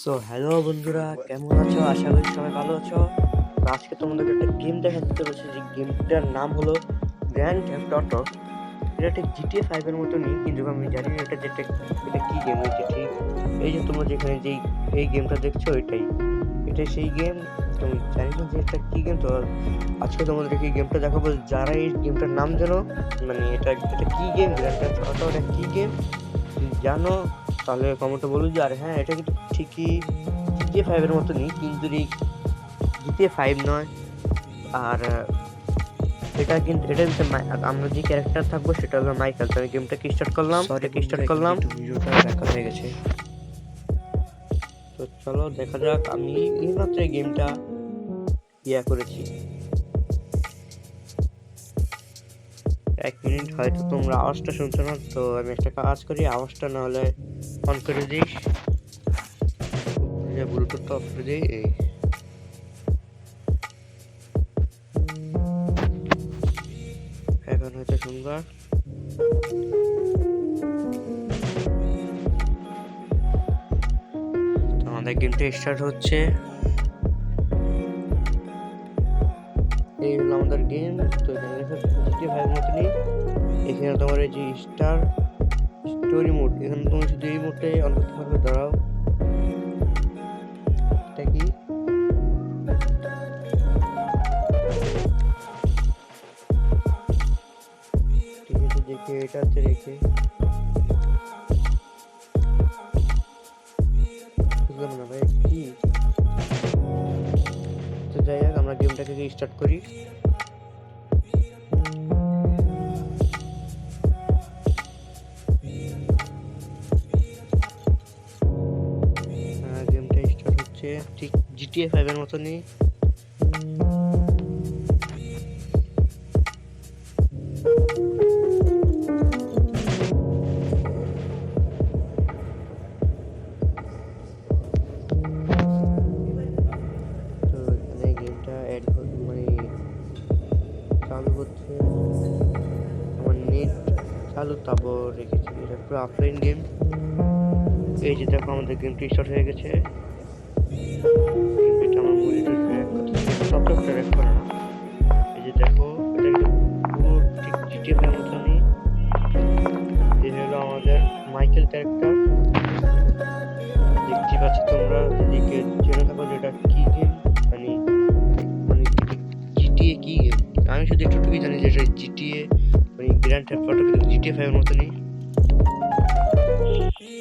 So hello বন্ধুরা, কেমন আছো? আশা করি সবাই ভালো আছো। তো আজকে তোমাদেরকে একটা গেম দেখাতে চলেছি, যে গেমটার নাম হলো গ্র্যান্ড থেফট অটো। এটা ঠিক জিটিএ 5 এর মতনই, কিন্তু আমি জানি না এটা কি গেম হয়েছে। ঠিক এই যে তোমরা যেখানে এই গেমটা দেখছো, এটা সেই গেম। তুমি জানি না যে এটা কি গেম। তো আজকে তোমাদেরকে এই গেমটা দেখাবো। যারা এই গেমটার নাম জানো, মানে এটা কি গেম, গ্র্যান্ড থেফট অটো এটা কি গেম জানো, তাহলে কমেন্টে বলো। যে আর হ্যাঁ, এটা কিন্তু ঠিকই জিটিএ 5 এর মতনই, কিন্তু এই জিটিএ 5 নয়। আর এটা কিন্তু আমরা যে ক্যারেক্টার থাকবো সেটা হলো মাইকেল। তো আমি গেমটাকে স্টার্ট করলাম। ভিডিওটা দেখা হয়ে গেছে। তো চলো দেখা যাক। আমি এইমাত্র এই গেমটা করেছি। 1 মিনিট, হয়তো তোমরা আওয়াজটা শুনছো না। তো আমি একটা কাজ করি, আওয়াজটা না হলে অন করে দিই, ব্লুটুথটা অফ করে দিই। এখন হয়তো শুনবা। আমাদের গেমটা স্টার্ট হচ্ছে। এই হলো আমাদের গেম। তো এখানে জিটিএ 5 মতনই। এখানে তোমার এই যে স্টোরি মোড, এখানে তুমি শুধু এই মোডটাই অন করতে পারবে। দাঁড়াও, এটা কি? ঠিক আছে, দেখে এটাতে রেখে বুঝলাম না ভাই কি। তো যাই হোক, আমরা গেমটাকে স্টার্ট করি। গেমটা স্টার্ট হচ্ছে ঠিক জিটিএ 5 এর মতনই। তো এখানে গেমটা মানে চালু হচ্ছে। আমার নেট চালু তাবো রেখেছি। এটা পুরো অফলাইন গেম। এই যে দেখো, আমাদের গেমটি স্টার্ট হয়ে গেছে। এটা আমার মনিটর ট্র্যাক করতেছে, তত ট্র্যাক করে না। এই যে দেখো, এটা কিন্তু পুরো ঠিক জিটিএ 5 এর মতনই। এই হলো আমাদের মাইকেল ক্যারেক্টার। দেখতে পাচ্ছ তোমরা, যদি কেউ জেনে থাকো যে এটা কি গেম, মানে মানে জিটিএ কি গেম। আমি শুধু একটুটুকুই জানি যে এটা জিটিএ, মানে গ্র্যান্ড থেফট অটো, কিন্তু জিটিএ 5 এর মতনই।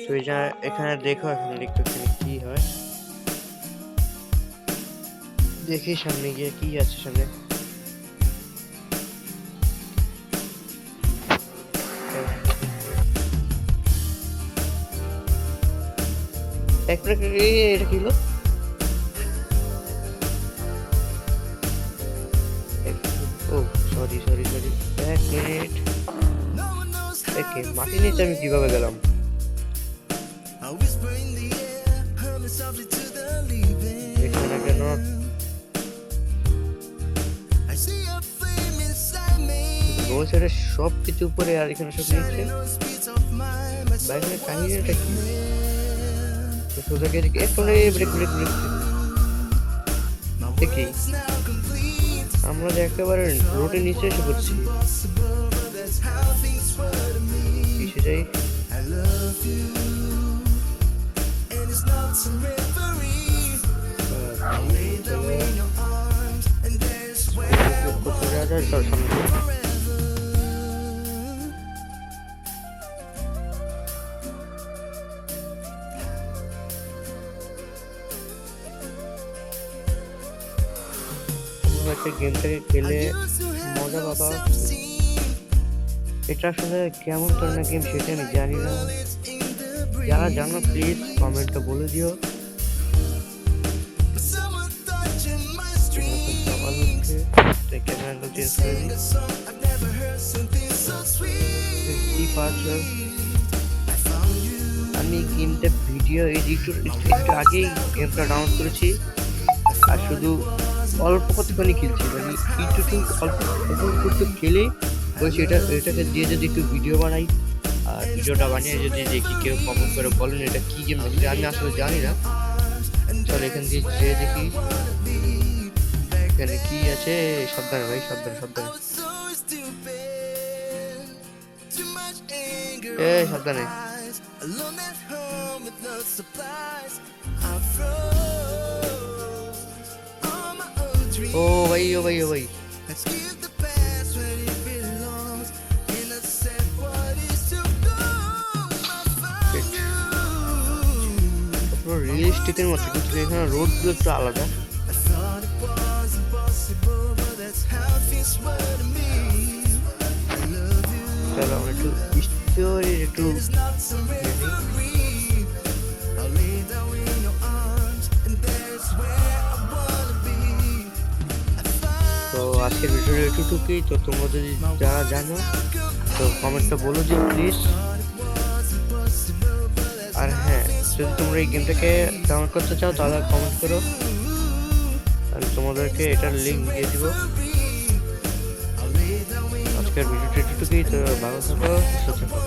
তো এই যে এখানে দেখো, এখানে দেখতে কি হয়। দেখি সামনে গিয়ে কি আছে সামনে। এটা কি হলো? ও সরি সরি সরি, 1 মিনিট। মাটির নিচে আমি কিভাবে গেলাম? এখানে কেন? ছেড়ে সব কিছু উপরে, আর এখানে সব নিচ্ছে। বাইরের কাহিনীটা কি? সোজা গিয়ে একটু ব্রেক ব্রেক ব্রেক দেখি, আমরা যে একেবারে রোডের নিচে এসে পড়ছি। সেটাই একটা গেমটাকে খেলে মজা পাবা। এটা আসলে কেমন ধরনের গেম সেটা আমি জানি না। যারা জানো প্লিজ কমেন্টে বলে দিও। সকাল হচ্ছে, ক্যামেরাটা চেঞ্জ করে দিই। আমি গেমটা ভিডিও একটু আগেই গেমটা ডাউনলোড করেছি, আর শুধু অল্প কতখানি খেলছি, মানে একটু অল্প একটু খেলে বলছি এটাকে দিয়ে যদি একটু ভিডিও বানাই, আর ভিডিওটা বানিয়ে যদি দেখি কেউ কমেন্ট করে বলেন এটা কি গেম, আমি আসলে জানি না। চল এখান দিয়ে যেয়ে দেখি এখানে কি আছে। সাবধানে ভাই, সাবধানে সাবধানে, সাবধানে। ও ভাই, ও ভাই, ও ভাই, রিয়েলিস্টিকের মতো, কিন্তু এখানে রোড গুলো একটু আলাদা। চলো আমরা একটু স্টোরির একটু তো আজকের ভিডিওটা একটুটুকুই। তো তোমরা যদি যারা জানো তো কমেন্টটা বলো যে প্লিজ। আর হ্যাঁ, যদি তোমরা এই গেমটাকে ডাউনলোড করতে চাও তাহলে কমেন্ট করো, আমি তোমাদেরকে এটার লিঙ্ক দিয়ে দিব। আজকের ভিডিওটা একটুটুকুই। তো ভালো থাকো, সুস্থ থাকো।